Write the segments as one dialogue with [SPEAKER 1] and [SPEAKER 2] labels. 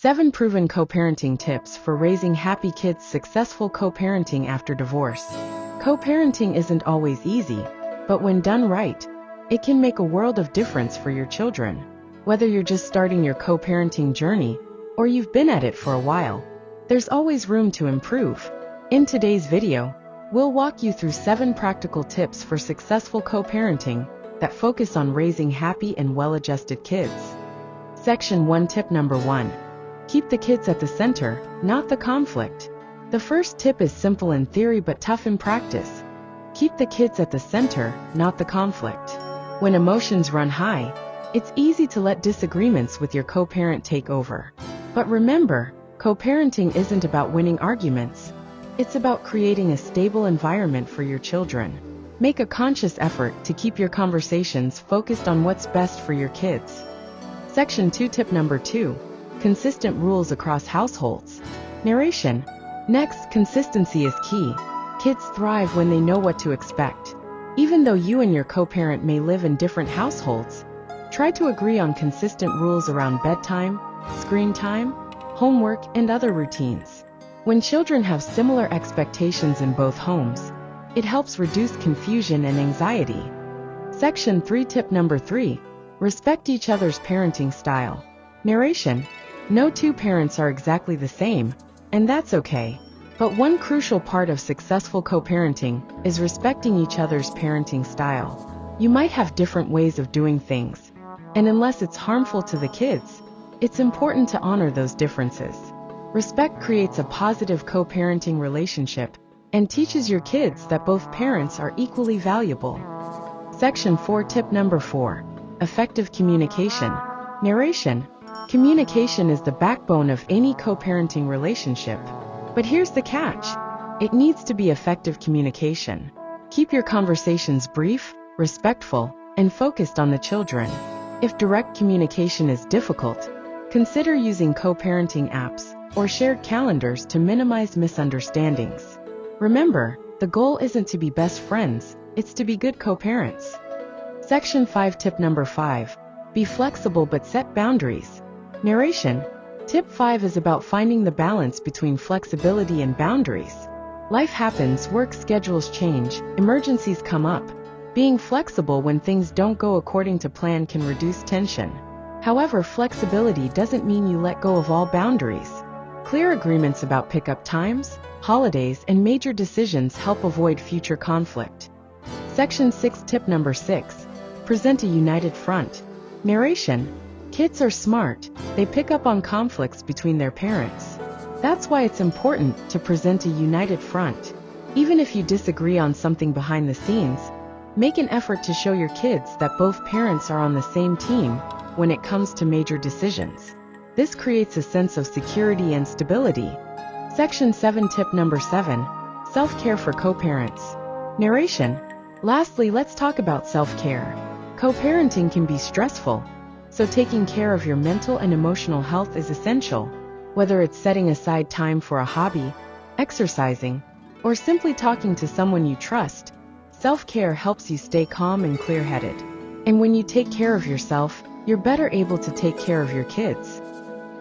[SPEAKER 1] 7 Proven Co-Parenting Tips for Raising Happy Kids. Successful co-parenting after divorce. Co-parenting isn't always easy, but when done right, it can make a world of difference for your children. Whether you're just starting your co-parenting journey, or you've been at it for a while, there's always room to improve. In today's video, we'll walk you through 7 practical tips for successful co-parenting that focus on raising happy and well-adjusted kids. Section 1. Tip number 1. Keep the kids at the center, not the conflict. The first tip is simple in theory but tough in practice. Keep the kids at the center, not the conflict. When emotions run high, it's easy to let disagreements with your co-parent take over. But remember, co-parenting isn't about winning arguments. It's about creating a stable environment for your children. Make a conscious effort to keep your conversations focused on what's best for your kids. Section 2. Tip number 2. Consistent rules across households. Narration. Next, consistency is key. Kids thrive when they know what to expect. Even though you and your co-parent may live in different households, try to agree on consistent rules around bedtime, screen time, homework, and other routines. When children have similar expectations in both homes, it helps reduce confusion and anxiety. Section 3. Tip number 3. Respect each other's parenting style. Narration. No two parents are exactly the same, and that's okay. But one crucial part of successful co-parenting is respecting each other's parenting style. You might have different ways of doing things, and unless it's harmful to the kids, it's important to honor those differences. Respect creates a positive co-parenting relationship and teaches your kids that both parents are equally valuable. Section 4. Tip number 4. Effective communication. Narration. Communication is the backbone of any co-parenting relationship. But here's the catch. It needs to be effective communication. Keep your conversations brief, respectful, and focused on the children. If direct communication is difficult, consider using co-parenting apps or shared calendars to minimize misunderstandings. Remember, the goal isn't to be best friends, it's to be good co-parents. Section 5. Tip number 5. Be flexible but set boundaries. Narration. Tip 5 is about finding the balance between flexibility and boundaries. Life happens, work schedules change, emergencies come up. Being flexible when things don't go according to plan can reduce tension. However, flexibility doesn't mean you let go of all boundaries. Clear agreements about pickup times, holidays, and major decisions help avoid future conflict. Section 6. Tip number 6. Present a united front. Narration. Kids are smart, they pick up on conflicts between their parents. That's why it's important to present a united front. Even if you disagree on something behind the scenes, make an effort to show your kids that both parents are on the same team when it comes to major decisions. This creates a sense of security and stability. Section 7. Tip number 7. Self-care for co-parents. Narration. Lastly, let's talk about self-care. Co-parenting can be stressful, so taking care of your mental and emotional health is essential. Whether it's setting aside time for a hobby, exercising, or simply talking to someone you trust, self-care helps you stay calm and clear-headed. And when you take care of yourself, you're better able to take care of your kids.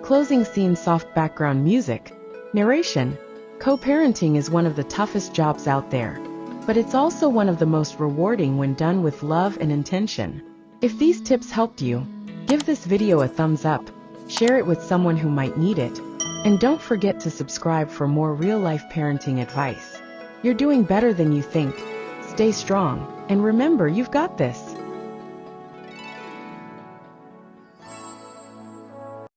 [SPEAKER 1] Closing scene. Soft background music. Narration. Co-parenting is one of the toughest jobs out there, but it's also one of the most rewarding when done with love and intention. If these tips helped you, give this video a thumbs up, share it with someone who might need it, and don't forget to subscribe for more real-life parenting advice. You're doing better than you think. Stay strong, and remember, you've got this.